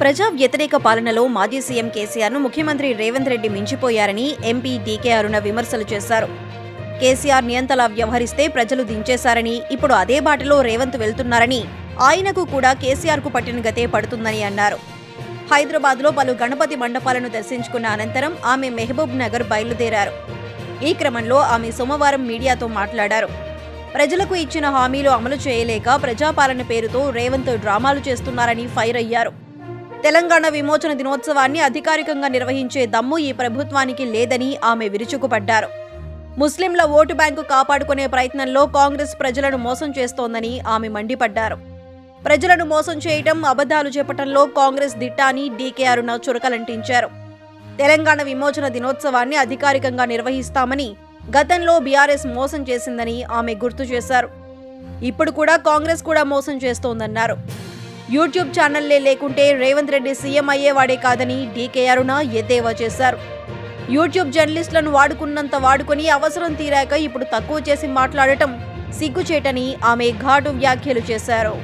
ప్రజా వ్యతిరేక పాలనలో మాజీ సీఎం కేసీఆర్ను ముఖ్యమంత్రి రేవంత్ రెడ్డి మించిపోయారని ఎంపీ డీకే అరుణ విమర్శలు చేశారు. కేసీఆర్ నియంతలా వ్యవహరిస్తే ప్రజలు దించేశారని, ఇప్పుడు అదే బాటలో రేవంత్ వెళ్తున్నారని, ఆయనకు కూడా కేసీఆర్కు పట్టిన గతే పడుతుందని అన్నారు. హైదరాబాద్లో పలు గణపతి మండపాలను దర్శించుకున్న అనంతరం ఆమె మెహబూబ్ నగర్ బయలుదేరారు. ఈ క్రమంలో ఆమె సోమవారం మీడియాతో మాట్లాడారు. ప్రజలకు ఇచ్చిన హామీలు అమలు చేయలేక ప్రజాపాలన పేరుతో రేవంత్ డ్రామాలు చేస్తున్నారని ఫైర్ అయ్యారు. తెలంగాణ విమోచన దినోత్సవాన్ని అధికారికంగా నిర్వహించే దమ్ము ఈ ప్రభుత్వానికి లేదని ఆమె విరుచుకుపడ్డారు. ముస్లింల ఓటు బ్యాంకు కాపాడుకునే ప్రయత్నంలో కాంగ్రెస్ ప్రజలను మోసం చేస్తోందని ఆమె మండిపడ్డారు. ప్రజలను మోసం చేయటం, అబద్ధాలు చెప్పటంలో కాంగ్రెస్ దిట్ట అని డీకే అరుణ చురకలంటించారు. తెలంగాణ విమోచన దినోత్సవాన్ని అధికారికంగా నిర్వహిస్తామని గతంలో బీఆర్ఎస్ మోసం చేసిందని ఆమె గుర్తు చేశారు. ఇప్పుడు కూడా కాంగ్రెస్ కూడా మోసం చేస్తోందన్నారు. యూట్యూబ్ ఛానళ్లే లేకుంటే రేవంత్ రెడ్డి సీఎం అయ్యేవాడే కాదని డీకే అరుణ ఎద్దేవా చేశారు. యూట్యూబ్ జర్నలిస్టులను వాడుకున్నంత వాడుకొని అవసరం తీరాక ఇప్పుడు తక్కువ చేసి మాట్లాడటం సిగ్గుచేటని ఆమె ఘాటు వ్యాఖ్యలు చేశారు.